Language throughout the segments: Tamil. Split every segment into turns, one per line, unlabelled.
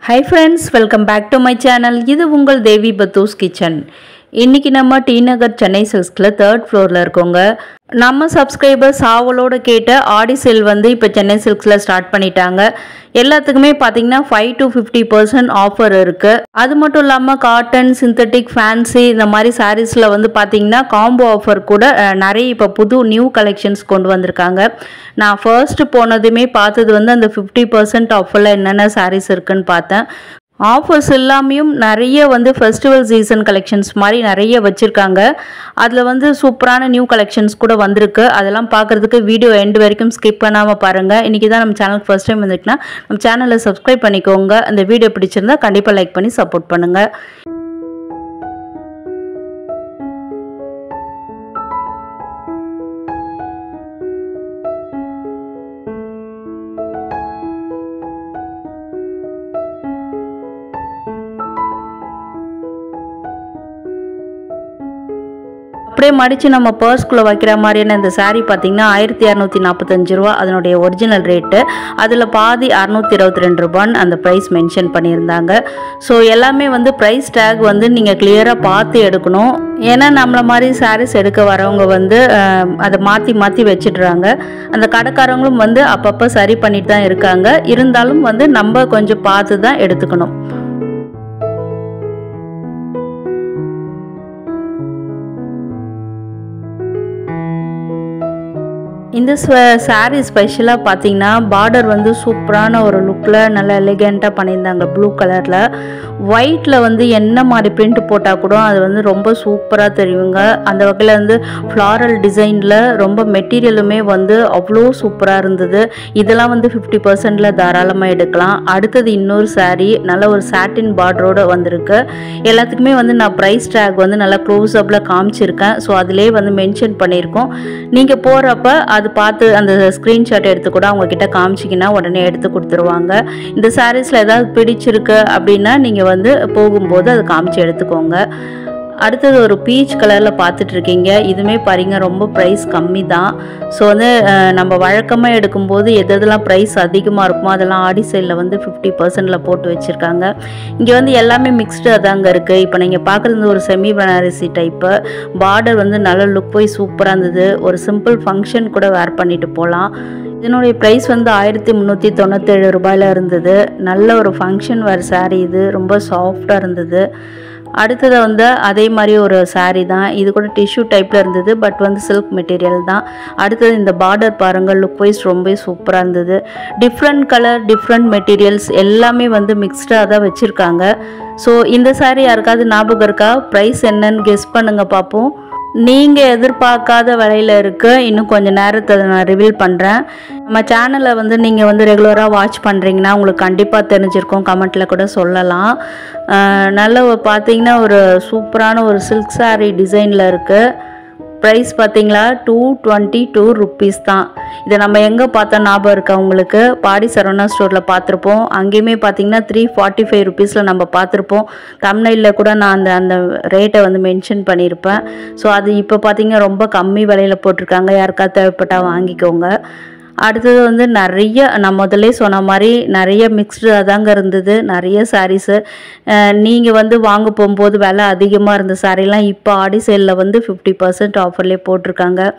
Hi friends, welcome back to my channel. இது உங்கள் தேவி பத்தூஸ் கிச்சன். இன்னைக்கு நம்ம டி நகர் சென்னை சில்க்ஸ்ல 3rd ஃப்ளோர்ல இருக்கோங்க. நம்ம சப்ஸ்கிரைபர்ஸ் ஆவலோட கேட்ட ஆடி சேல் வந்து இப்போ சென்னை சில்க்ஸ்ல ஸ்டார்ட் பண்ணிட்டாங்க. எல்லாத்துக்குமே பார்த்தீங்கன்னா 5 to 50% ஆஃபர் இருக்கு. அது மட்டும் இல்லாமல் காட்டன், சிந்தட்டிக், ஃபேன்சி இந்த மாதிரி சாரீஸ்ல வந்து பார்த்தீங்கன்னா காம்போ ஆஃபர் கூட நிறைய இப்போ புது நியூ கலெக்ஷன்ஸ் கொண்டு வந்திருக்காங்க. நான் ஃபர்ஸ்ட் போனதுமே பார்த்தது வந்து அந்த 50% ஆஃபரில் என்னென்ன சாரீஸ் இருக்குன்னு பார்த்தேன். ஆஃபர்ஸ் எல்லாமையும் நிறைய வந்து ஃபெஸ்டிவல் சீசன் கலெக்ஷன்ஸ் மாதிரி நிறைய வச்சுருக்காங்க. அதில் வந்து சூப்பரான நியூ கலெக்ஷன்ஸ் கூட வந்திருக்கு. அதெல்லாம் பார்க்குறதுக்கு வீடியோ எண்டு வரைக்கும் ஸ்கிப் பண்ணாமல் பாருங்கள். இன்றைக்கி தான் நம்ம சேனலுக்கு ஃபஸ்ட் டைம் வந்துட்டுனா நம்ம சேனலை சப்ஸ்கிரைப் பண்ணிக்கோங்க. அந்த வீடியோ பிடிச்சிருந்தா கண்டிப்பாக லைக் பண்ணி சப்போர்ட் பண்ணுங்கள். அப்படியே மடித்து நம்ம பர்ஸ்குள்ளே வைக்கிற மாதிரியான இந்த சாரீ பார்த்திங்கன்னா 1245 ரூபா அதனுடைய ஒரிஜினல் ரேட்டு. அதில் பாதி 622 ரூபான்னு அந்த ப்ரைஸ் மென்ஷன் பண்ணியிருந்தாங்க. ஸோ எல்லாமே வந்து ப்ரைஸ் டேக் வந்து நீங்கள் கிளியராக பார்த்து எடுக்கணும். ஏன்னா நம்மளை மாதிரி சாரீஸ் எடுக்க வரவங்க வந்து அதை மாற்றி வச்சிடுறாங்க. அந்த கடைக்காரங்களும் வந்து அப்பப்போ சரி பண்ணிட்டு தான் இருக்காங்க. இருந்தாலும் வந்து நம்ம கொஞ்சம் பார்த்து தான் எடுத்துக்கணும். இந்த சாரீ ஸ்பெஷலாக பார்த்தீங்கன்னா பார்டர் வந்து சூப்பரான ஒரு லுக்கில் நல்லா எலிகெண்ட்டாக பண்ணியிருந்தாங்க. ப்ளூ கலரில் ஒயிட்டில் வந்து என்ன மாதிரி பிரிண்ட் போட்டால் கூட அது வந்து ரொம்ப சூப்பராக தெரியுங்க. அந்த வகையில் வந்து ஃப்ளாரல் டிசைனில் ரொம்ப மெட்டீரியலுமே வந்து அவ்வளோ சூப்பராக இருந்தது. இதெல்லாம் வந்து 50%ல் தாராளமாக எடுக்கலாம். அடுத்தது இன்னொரு சாரீ நல்ல ஒரு சாட்டின் பார்டரோடு வந்திருக்கு. எல்லாத்துக்குமே வந்து நான் ப்ரைஸ் டேக் வந்து நல்லா க்ளோஸ்அப்பில் காமிச்சிருக்கேன். ஸோ அதிலே வந்து மென்ஷன் பண்ணியிருக்கோம். நீங்கள் போகிறப்ப அது பார்த்து அந்த ஸ்க்ரீன்ஷாட் எடுத்து கூட அவங்கக்கிட்ட காமிச்சிங்கன்னா உடனே எடுத்து கொடுத்துருவாங்க. இந்த சாரீஸில் ஏதாவது பிடிச்சிருக்கு அப்படின்னா நீங்கள் வந்து போகும்போது அதை காமிச்சு எடுத்துக்கோங்க. அடுத்தது ஒரு பீச் கலரில் பார்த்துட்ருக்கீங்க. இதுவுமே பாருங்க ரொம்ப ப்ரைஸ் கம்மி தான். ஸோ வந்து நம்ம வழக்கமாக எடுக்கும்போது எதெல்லாம் ப்ரைஸ் அதிகமாக இருக்குமோ அதெல்லாம் ஆடி சேலில் வந்து 50%ல் போட்டு வச்சுருக்காங்க. இங்கே வந்து எல்லாமே மிக்ஸ்டு தாங்க இருக்குது. இப்போ நீங்கள் பார்க்குறது ஒரு செமி பனாரசி டைப்பு. பார்டர் வந்து நல்ல லுக் போய் சூப்பராக இருந்தது. ஒரு சிம்பிள் ஃபங்க்ஷன் கூட வேர் பண்ணிட்டு போகலாம். இதனுடைய ப்ரைஸ் வந்து 1397 ரூபாயில் இருந்தது. நல்ல ஒரு ஃபங்க்ஷன் வேர் சாரீ. இது ரொம்ப சாஃப்டாக இருந்தது. அடுத்தது வந்து அதே மாதிரி ஒரு சாரீ தான். இது கூட டிஷ்யூ டைப்பில் இருந்தது. பட் வந்து சில்க் மெட்டீரியல் தான். அடுத்தது இந்த பார்டர் பாருங்கள், லுக் வைஸ் ரொம்ப சூப்பராக இருந்தது. டிஃப்ரெண்ட் கலர், டிஃப்ரெண்ட் மெட்டீரியல்ஸ் எல்லாமே வந்து மிக்ஸ்டாக தான் வச்சுருக்காங்க. ஸோ இந்த சாரீ யாருக்காவது ஞாபகம் இருக்கா? ப்ரைஸ் என்னன்னு கெஸ் பண்ணுங்கள் பார்ப்போம். நீங்கள் எதிர்பார்க்காத விலையில் இருக்குது. இன்னும் கொஞ்சம் நேரத்தை நான் ரிவீல் பண்ணுறேன். நம்ம சேனலை வந்து நீங்கள் வந்து ரெகுலராக வாட்ச் பண்ணுறீங்கன்னா உங்களுக்கு கண்டிப்பாக தெரிஞ்சிருக்கும். கமெண்ட்டில் கூட சொல்லலாம். நல்ல பார்த்தீங்கன்னா ஒரு சூப்பரான ஒரு சில்க் சாரீ டிசைனில் இருக்குது. ப்ரைஸ் பார்த்தீங்களா 222 ருப்பீஸ் தான். இதை நம்ம எங்கே பார்த்தா ஞாபகம் இருக்கா உங்களுக்கு? பாடி சரவணா ஸ்டோரில் பார்த்துருப்போம். அங்கேயுமே பார்த்தீங்கன்னா 345 ருப்பீஸில் நம்ம பார்த்துருப்போம். தமிழ்நாட்டில் கூட நான் அந்த ரேட்டை வந்து மென்ஷன் பண்ணியிருப்பேன். ஸோ அது இப்போ பார்த்தீங்கன்னா ரொம்ப கம்மி விலையில் போட்டிருக்காங்க. யாருக்காவது தேவைப்பட்டால் வாங்கிக்கோங்க. அடுத்தது வந்து நிறைய நான் முதல்ல சொன்ன மாதிரி நிறைய மிக்ஸ்டாக தாங்க இருந்தது. நிறைய சாரீஸு நீங்கள் வந்து வாங்க போகும்போது விலை அதிகமாக இருந்த சாரீலாம் இப்போ ஆடி சேலில் வந்து 50% ஆஃபர்லேயே போட்டிருக்காங்க.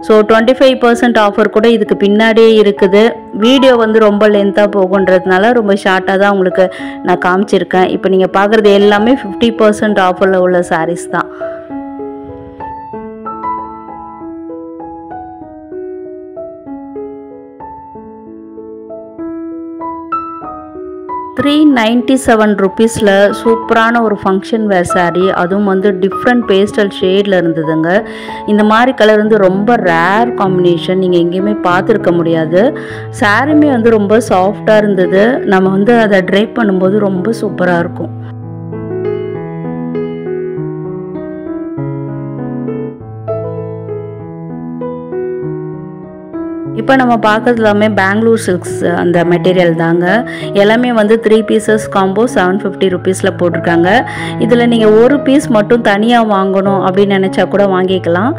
ஸோ 25% ஆஃபர் கூட இதுக்கு பின்னாடியே இருக்குது. வீடியோ வந்து ரொம்ப லென்த்தாக போகுன்றதுனால ரொம்ப ஷார்ட்டாக தான் உங்களுக்கு நான் காமிச்சிருக்கேன். இப்போ நீங்கள் பார்க்குறது எல்லாமே 50% ஆஃபரில் உள்ள சாரீஸ் தான். ₹397 சூப்பரான ஒரு ஃபங்க்ஷன் வேர் சாரீ. அதுவும் வந்து டிஃப்ரெண்ட் பேஸ்டல் ஷேடில் இருந்ததுங்க. இந்த மாதிரி கலர் வந்து ரொம்ப ரேர் காம்பினேஷன். நீங்கள் எங்கேயுமே பார்த்துருக்க முடியாது. சாரீமே வந்து ரொம்ப சாஃப்டாக இருந்தது. நம்ம வந்து அதை ட்ரைப் பண்ணும்போது ரொம்ப சூப்பராக இருக்கும். இப்போ நம்ம பார்க்கறது எல்லாமே பெங்களூர் சில்க்ஸ் அந்த மெட்டீரியல் தாங்க. எல்லாமே வந்து 3 பீசஸ் காம்போ 750 ருபீஸில் போட்டிருக்காங்க. இதில் நீங்கள் ஒரு பீஸ் மட்டும் தனியாக வாங்கணும் அப்படின்னு நினச்சா கூட வாங்கிக்கலாம்.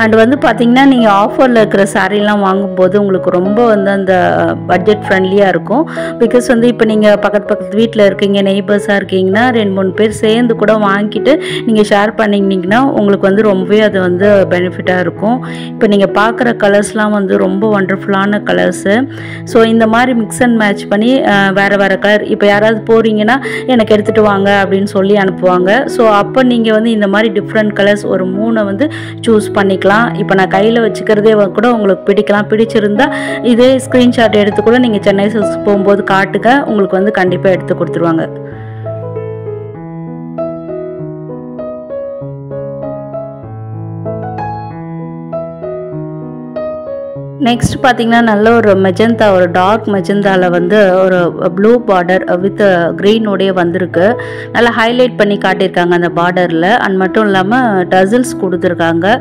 அண்ட் வந்து பார்த்திங்கன்னா நீங்கள் ஆஃபரில் இருக்கிற சாரீலாம் வாங்கும்போது உங்களுக்கு ரொம்ப வந்து அந்த பட்ஜெட் ஃப்ரெண்ட்லியாக இருக்கும். பிகாஸ் வந்து இப்போ நீங்கள் பக்கத்து வீட்டில் இருக்கீங்க, நெய்பர்ஸாக இருக்கீங்கன்னா 2-3 பேர் சேர்ந்து கூட வாங்கிட்டு நீங்கள் ஷேர் பண்ணிங்கன்னா உங்களுக்கு வந்து ரொம்பவே அது வந்து பெனிஃபிட்டாக இருக்கும். இப்போ நீங்கள் பார்க்குற கலர்ஸ்லாம் வந்து ரொம்ப வண்டர்ஃபுல்லான கலர்ஸு. ஸோ இந்த மாதிரி மிக்ஸ் அண்ட் மேட்ச் பண்ணி வேறு கலர் இப்போ யாராவது போகிறீங்கன்னா எனக்கு எடுத்துகிட்டு வாங்க அப்படின்னு சொல்லி அனுப்புவாங்க. ஸோ அப்போ நீங்கள் வந்து இந்த மாதிரி டிஃப்ரெண்ட் கலர்ஸ் ஒரு 3 வந்து சூஸ் பண்ணிக்கலாம். இப்போ நான் கையில் வச்சுக்கிறதே கூட உங்களுக்கு பிடிச்சிருந்தா இதே ஸ்க்ரீன்ஷாட் எடுத்து கூட நீங்கள் சென்னை சில்க்ஸ் போகும்போது காட்டுங்க, உங்களுக்கு வந்து கண்டிப்பாக எடுத்து கொடுத்துருவாங்க. நெக்ஸ்ட் பார்த்தீங்கன்னா நல்ல ஒரு மெஜந்தா, ஒரு டார்க் மெஜந்தாவில் வந்து ஒரு ப்ளூ பார்டர் வித் க்ரீனோடைய வந்திருக்கு. நல்லா ஹைலைட் பண்ணி காட்டியிருக்காங்க அந்த பார்டரில். அண்ட் மட்டும் இல்லாமல் டசில்ஸ் கொடுத்துருக்காங்க.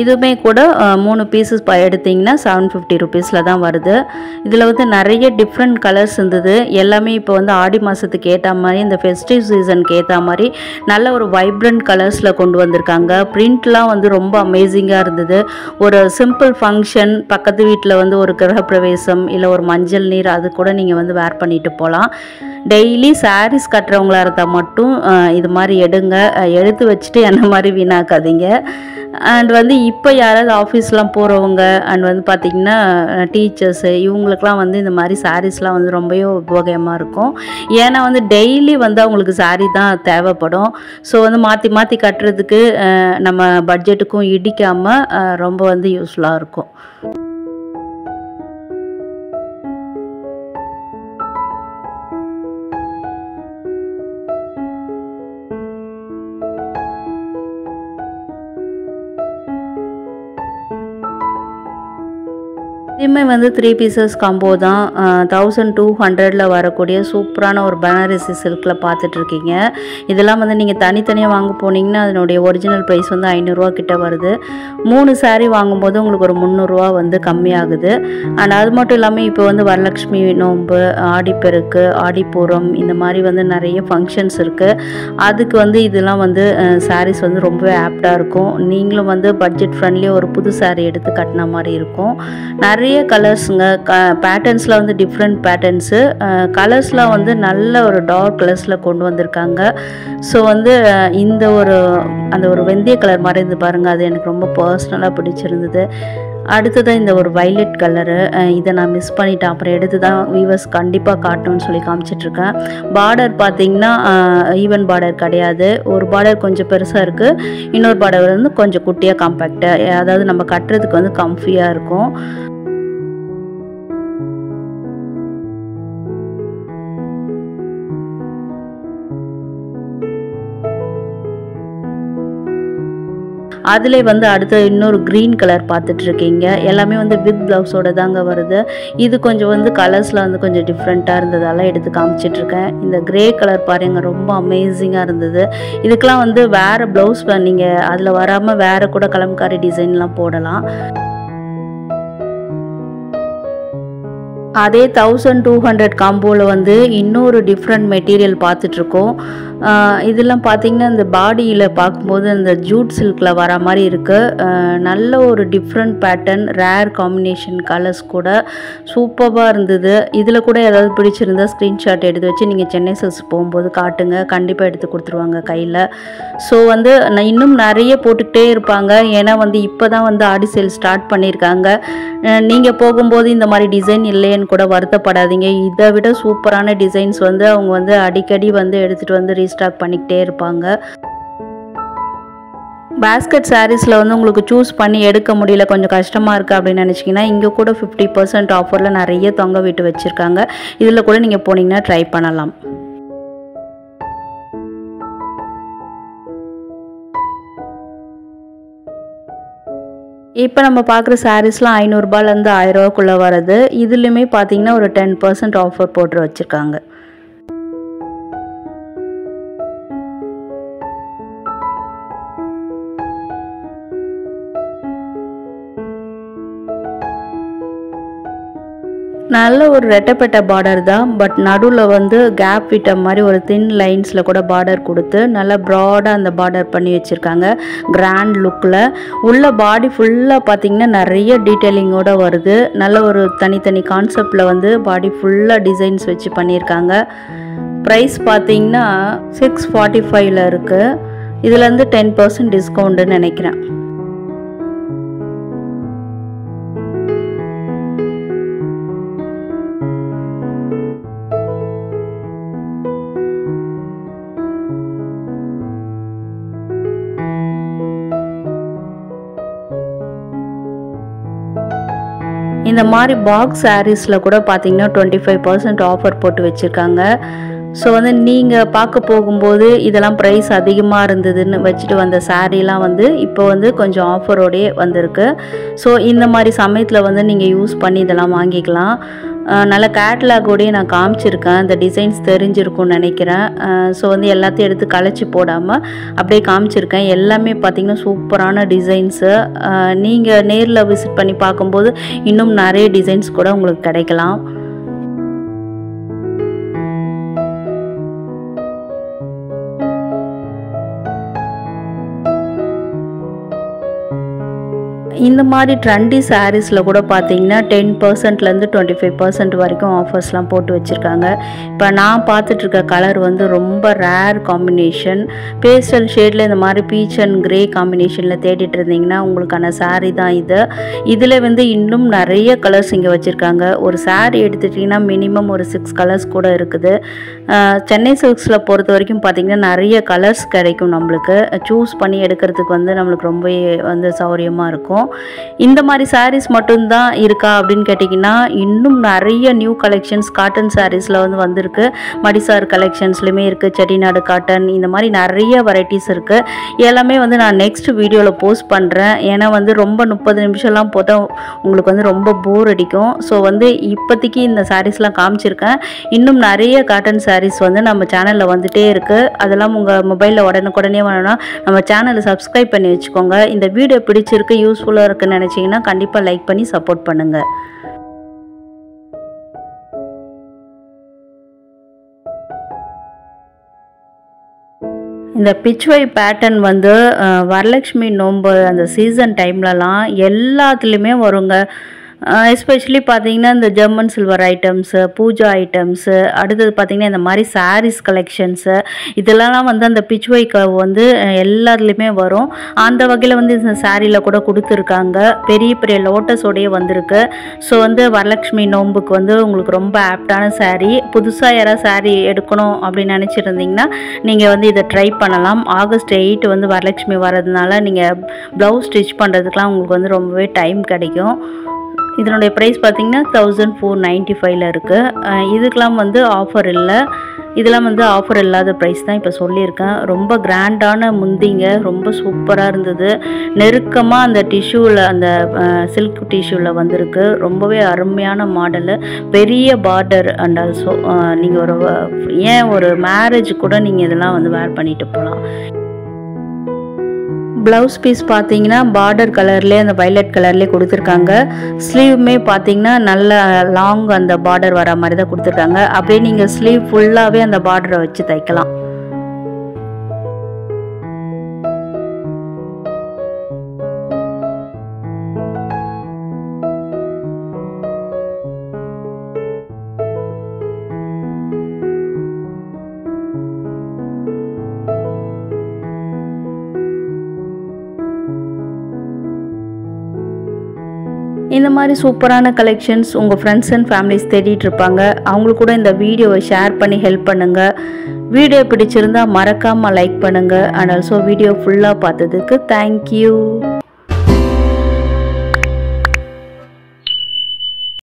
இதுவுமே கூட 3 பீசஸ் எடுத்திங்கன்னா 750 ருபீஸில் தான் வருது. இதில் வந்து நிறைய டிஃப்ரெண்ட் கலர்ஸ் இருந்தது. எல்லாமே இப்போ வந்து ஆடி மாதத்துக்கு ஏற்ற மாதிரி, இந்த ஃபெஸ்டிவ் சீசனுக்கு ஏற்ற மாதிரி நல்ல ஒரு வைப்ரண்ட் கலர்ஸில் கொண்டு வந்திருக்காங்க. பிரிண்ட்லாம் வந்து ரொம்ப அமேசிங்காக இருந்தது. ஒரு சிம்பிள் ஃபங்க்ஷன், பக்கத்து வீட்டில் வந்து ஒரு கிரகப்பிரவேசம், இல்லை ஒரு மஞ்சள் நீர், அது கூட நீங்கள் வந்து வேர் பண்ணிட்டு போகலாம். டெய்லி சாரீஸ் கட்டுறவங்களா இருந்தால் மட்டும் இது மாதிரி எடுத்து வச்சுட்டு என்ன மாதிரி வீணாக்காதீங்க. அண்ட் வந்து இப்போ யாராவது ஆஃபீஸ்லாம் போகிறவங்க அண்ட் வந்து பார்த்திங்கன்னா டீச்சர்ஸு இவங்களுக்குலாம் வந்து இந்த மாதிரி சாரீஸ்லாம் வந்து ரொம்பவே உபயோகமாக இருக்கும். ஏன்னா வந்து டெய்லி வந்து அவங்களுக்கு சாரீ தான் தேவைப்படும். ஸோ வந்து மாற்றி மாற்றி கட்டுறதுக்கு நம்ம பட்ஜெட்டுக்கும் இடிக்காமல் ரொம்ப வந்து யூஸ்ஃபுல்லாக இருக்கும். இதுவுமே வந்து 3 பீசஸ் காம்போ தான். 1200 வரக்கூடிய சூப்பரான ஒரு பனாரசி சில்கில் பார்த்துட்ருக்கீங்க. இதெல்லாம் வந்து நீங்கள் தனித்தனியாக வாங்க போனீங்கன்னா அதனுடைய ஒரிஜினல் ப்ரைஸ் வந்து 500 கிட்ட வருது. 3 சாரீ வாங்கும்போது உங்களுக்கு ஒரு 300 வந்து கம்மியாகுது. அண்ட் அது மட்டும் இல்லாமல் இப்போ வந்து வரலட்சுமி நோன்பு, ஆடிப்பெருக்கு, ஆடிப்பூரம், இந்த மாதிரி வந்து நிறைய ஃபங்க்ஷன்ஸ் இருக்குது. அதுக்கு வந்து இதெல்லாம் வந்து சாரீஸ் வந்து ரொம்பவே ஆப்டாக இருக்கும். நீங்களும் வந்து பட்ஜெட் ஃப்ரெண்ட்லியாக ஒரு புது சாரீ எடுத்து கட்டின மாதிரி இருக்கும். நிறைய கலர்ஸுங்க, பேட்டர்ன்ஸில் வந்து டிஃப்ரெண்ட் பேட்டர்ன்ஸு, கலர்ஸ்லாம் வந்து நல்ல ஒரு டார்க் கலர்ஸில் கொண்டு வந்திருக்காங்க. ஸோ வந்து இந்த அந்த ஒரு வெந்தய கலர் மாதிரி இருந்து பாருங்கள், அது எனக்கு ரொம்ப பர்சனலாக பிடிச்சிருந்தது. அடுத்ததான் இந்த ஒரு வைலட் கலரு, இதை நான் மிஸ் பண்ணிட்டேன். அப்புறம் எடுத்து தான் வீவர்ஸ் கண்டிப்பாக காட்டணும்னு சொல்லி காமிச்சிட்ருக்கேன். பார்டர் பார்த்திங்கன்னா ஈவன் பார்டர் கிடையாது. ஒரு பார்டர் கொஞ்சம் பெருசாக இருக்குது, இன்னொரு பார்டர் வந்து கொஞ்சம் குட்டியாக காம்பேக்டாக, அதாவது நம்ம கட்டுறதுக்கு வந்து கம்ஃபியாக இருக்கும். அதிலே வந்து அடுத்து இன்னொரு க்ரீன் கலர் பார்த்துட்ருக்கீங்க. எல்லாமே வந்து வித் ப்ளவுஸோடு தாங்க வருது. இது கொஞ்சம் வந்து கலர்ஸில் வந்து கொஞ்சம் டிஃப்ரெண்ட்டாக இருந்ததால் எடுத்து காமிச்சிட்ருக்கேன். இந்த க்ரே கலர் பாருங்க, ரொம்ப அமேசிங்காக இருந்தது. இதுக்கெலாம் வந்து வேறு ப்ளவுஸ் நீங்கள் அதில் வராமல் வேறு கூட கலம்காரி டிசைன்லாம் போடலாம். அதே 1200 காம்போவில் வந்து இன்னொரு டிஃப்ரெண்ட் மெட்டீரியல் பார்த்துட்ருக்கோம். இதெல்லாம் பார்த்திங்கன்னா இந்த பாடியில் பார்க்கும்போது இந்த ஜூட் சில்கில் வர மாதிரி இருக்குது. நல்ல ஒரு different pattern, rare combination colours கூட சூப்பராக இருந்தது. இதில் கூட ஏதாவது பிடிச்சிருந்தா ஸ்க்ரீன்ஷாட் எடுத்து வச்சு நீங்கள் சென்னை சில்க்ஸ் போகும்போது காட்டுங்க, கண்டிப்பாக எடுத்து கொடுத்துருவாங்க கையில். ஸோ வந்து நான் இன்னும் நிறைய போட்டுக்கிட்டே இருப்பாங்க. ஏன்னா வந்து இப்போ தான் வந்து ஆடி சேல் ஸ்டார்ட் பண்ணியிருக்காங்க. நீங்கள் போகும்போது இந்த மாதிரி டிசைன் இல்லைன்னு கூட வருத்தப்படாதீங்க. இதை விட சூப்பரான டிசைன்ஸ் வந்து அவங்க வந்து அடிக்கடி வந்து எடுத்துகிட்டு வந்து ரீஸ்டாக் பண்ணிக்கிட்டே இருப்பாங்க. பேஸ்கெட் சாரீஸில் வந்து உங்களுக்கு சூஸ் பண்ணி எடுக்க முடியல, கொஞ்சம் கஷ்டமாக இருக்குது அப்படின்னு நினச்சிங்கன்னா இங்கே கூட 50% ஆஃபரில் நிறைய தொங்க விட்டு வச்சுருக்காங்க. இதில் கூட நீங்கள் போனீங்கன்னா ட்ரை பண்ணலாம். இப்போ நம்ம பார்க்குற சாரீஸ்லாம் 500 ரூபாயிலேருந்து 1000 ரூபாய்க்குள்ளே வருது. இதுலேயுமே பார்த்தீங்கன்னா ஒரு 10% ஆஃபர் போட்டு வச்சுருக்காங்க. நல்ல ஒரு ரெட்டப்பட்ட பார்டர் தான், பட் நடுவில் வந்து கேப் விட்ட மாதிரி ஒரு தின் லைன்ஸில் கூட பார்டர் கொடுத்து நல்லா ப்ராடாக அந்த பார்டர் பண்ணி வச்சுருக்காங்க கிராண்ட் லுக்கில். உள்ள பாடி ஃபுல்லாக பார்த்திங்கன்னா நிறைய டீட்டெயிலிங்கோடு வருது. நல்ல ஒரு தனித்தனி கான்செப்டில் வந்து பாடி ஃபுல்லாக டிசைன்ஸ் வச்சு பண்ணியிருக்காங்க. ப்ரைஸ் பார்த்திங்கன்னா 645 இருக்குது. இதுலேருந்து 10% டிஸ்கவுண்ட்டுன்னு நினைக்கிறேன். இந்த மாதிரி பாக்ஸ் சாரீஸில் கூட பார்த்திங்கன்னா 25% ஆஃபர் போட்டு வச்சுருக்காங்க. ஸோ வந்து நீங்கள் பார்க்க போகும்போது இதெல்லாம் ப்ரைஸ் அதிகமாக இருந்ததுன்னு வச்சுட்டு வந்த சாரீலாம் வந்து இப்போ வந்து கொஞ்சம் ஆஃபரோடையே வந்திருக்கு. ஸோ இந்த மாதிரி சமயத்தில் வந்து நீங்கள் யூஸ் பண்ணி இதெல்லாம் வாங்கிக்கலாம். நல்ல கேட்லாகோடையே நான் காமிச்சிருக்கேன். இந்த டிசைன்ஸ் தெரிஞ்சிருக்கும்னு நினைக்கிறேன். ஸோ வந்து எல்லாத்தையும் எடுத்து கலைச்சி போடாமல் அப்படியே காமிச்சிருக்கேன். எல்லாமே பார்த்திங்கன்னா சூப்பரான டிசைன்ஸு. நீங்கள் நேரில் விசிட் பண்ணி பார்க்கும்போது இன்னும் நிறைய டிசைன்ஸ் கூட உங்களுக்கு கிடைக்கலாம். இந்த மாதிரி ட்ரெண்டி சாரீஸில் கூட பார்த்தீங்கன்னா 10%லேருந்து 25% வரைக்கும் ஆஃபர்ஸ்லாம் போட்டு வச்சுருக்காங்க. இப்போ நான் பார்த்துட்ருக்க கலர் வந்து ரொம்ப ரேர் காம்பினேஷன். பேஸ்டல் ஷேடில் இந்த மாதிரி பீச் அண்ட் கிரே காம்பினேஷனில் தேடிட்டு இருந்தீங்கன்னா உங்களுக்கான சாரீ தான் இது. இதில் வந்து இன்னும் நிறைய கலர்ஸ் இங்கே வச்சுருக்காங்க. ஒரு சாரீ எடுத்துட்டிங்கன்னா மினிமம் ஒரு 6 கலர்ஸ் கூட இருக்குது. சென்னை சில்க்ஸில் பொறுத்த வரைக்கும் பார்த்திங்கன்னா நிறைய கலர்ஸ் கிடைக்கும். நம்மளுக்கு சூஸ் பண்ணி எடுக்கிறதுக்கு வந்து நம்மளுக்கு ரொம்ப வந்து சௌரியமாக இருக்கும். இந்த மாதிரி சாரீஸ் மட்டும்தான் இருக்கா அப்படின்னு கேட்டிங்கன்னா இன்னும் நிறைய நியூ கலெக்ஷன்ஸ் காட்டன் சாரீஸில் வந்து வந்திருக்கு. மடிசார் கலெக்ஷன்ஸ்லையுமே இருக்குது. செட்டிநாடு காட்டன், இந்த மாதிரி நிறைய வெரைட்டிஸ் இருக்குது. எல்லாமே வந்து நான் நெக்ஸ்ட் வீடியோவில் போஸ்ட் பண்ணுறேன். ஏன்னா வந்து ரொம்ப 30 நிமிஷம்லாம் போட்டால் உங்களுக்கு வந்து ரொம்ப போர் அடிக்கும். ஸோ வந்து இப்போதைக்கு இந்த சாரீஸ்லாம் காமிச்சிருக்கேன். இன்னும் நிறைய காட்டன் சாரீஸ் வந்து நம்ம சேனலில் வந்துகிட்டே இருக்குது. அதெல்லாம் உங்கள் மொபைலில் உடனுக்குடனே வேணும்னா நம்ம சேனலை சப்ஸ்கிரைப் பண்ணி வச்சுக்கோங்க. இந்த வீடியோ பிடிச்சிருக்கு, யூஸ்ஃபுல்லாக இருக்குன்னு நினச்சிங்கன்னா கண்டிப்பாக லைக் பண்ணி சப்போர்ட் பண்ணுங்கள். இந்த பிச்வை பேட்டர்ன் வந்து வரலட்சுமி நோன்பு அந்த சீசன் டைம்லலாம் எல்லாத்துலேயுமே வருங்க. எஸ்பெஷலி பார்த்திங்கன்னா இந்த German silver items, puja items, அடுத்தது பார்த்திங்கன்னா இந்த மாதிரி சாரீஸ் கலெக்ஷன்ஸு, இதெல்லாம் வந்து அந்த பிச்வை கர்வ் வந்து எல்லாத்துலேயுமே வரும். அந்த வகையில் வந்து இந்த சாரியில் கூட கொடுத்துருக்காங்க. பெரிய பெரிய லோட்டஸோடையே வந்திருக்கு. ஸோ வந்து வரலட்சுமி நோன்புக்கு வந்து உங்களுக்கு ரொம்ப ஆப்டான சாரீ. புதுசாக யாராவது சாரீ எடுக்கணும் அப்படின்னு நினச்சிருந்தீங்கன்னா நீங்கள் வந்து இதை ட்ரை பண்ணலாம். ஆகஸ்ட் 8 வந்து வரலட்சுமி வரதுனால நீங்கள் ப்ளவுஸ் ஸ்டிச் பண்ணுறதுக்கெலாம் உங்களுக்கு வந்து ரொம்பவே டைம் கிடைக்கும். இதனுடைய ப்ரைஸ் பார்த்திங்கன்னா 1495 இருக்குது. இதுக்கெலாம் வந்து ஆஃபர் இல்லை. இதெல்லாம் வந்து ஆஃபர் இல்லாத ப்ரைஸ் தான் இப்போ சொல்லியிருக்கேன். ரொம்ப கிராண்டான முந்திங்க, ரொம்ப சூப்பராக இருந்தது. நெருக்கமாக அந்த டிஷ்யூவில், அந்த சில்க் டிஷ்யூவில் வந்திருக்கு. ரொம்பவே அருமையான மாடலு, பெரிய பார்டர். அண்ட் ஆல்சோ நீங்கள் ஒரு மேரேஜ் கூட நீங்கள் இதெல்லாம் வந்து வேர் பண்ணிட்டு போகலாம். ப்ளவுஸ் பீஸ் பார்த்தீங்கன்னா பார்டர் கலர்லேயே அந்த வைலட் கலர்லேயே கொடுத்துருக்காங்க. ஸ்லீவுமே பார்த்தீங்கன்னா நல்ல லாங் அந்த பார்டர் வர மாதிரி தான் கொடுத்துருக்காங்க. அப்படியே நீங்கள் ஸ்லீவ் ஃபுல்லாகவே அந்த பார்டரை வச்சு தைக்கலாம். இந்த மாதிரி சூப்பரான கலெக்ஷன்ஸ் உங்கள் ஃப்ரெண்ட்ஸ் அண்ட் ஃபேமிலிஸ் தேடிட்டு இருப்பாங்க. அவங்களுக்கு கூட இந்த வீடியோவை ஷேர் பண்ணி ஹெல்ப் பண்ணுங்கள். வீடியோ பிடிச்சிருந்தால் மறக்காமல் லைக் பண்ணுங்கள். அண்ட் ஆல்சோ வீடியோ ஃபுல்லாக பார்த்ததுக்கு தேங்க்யூ.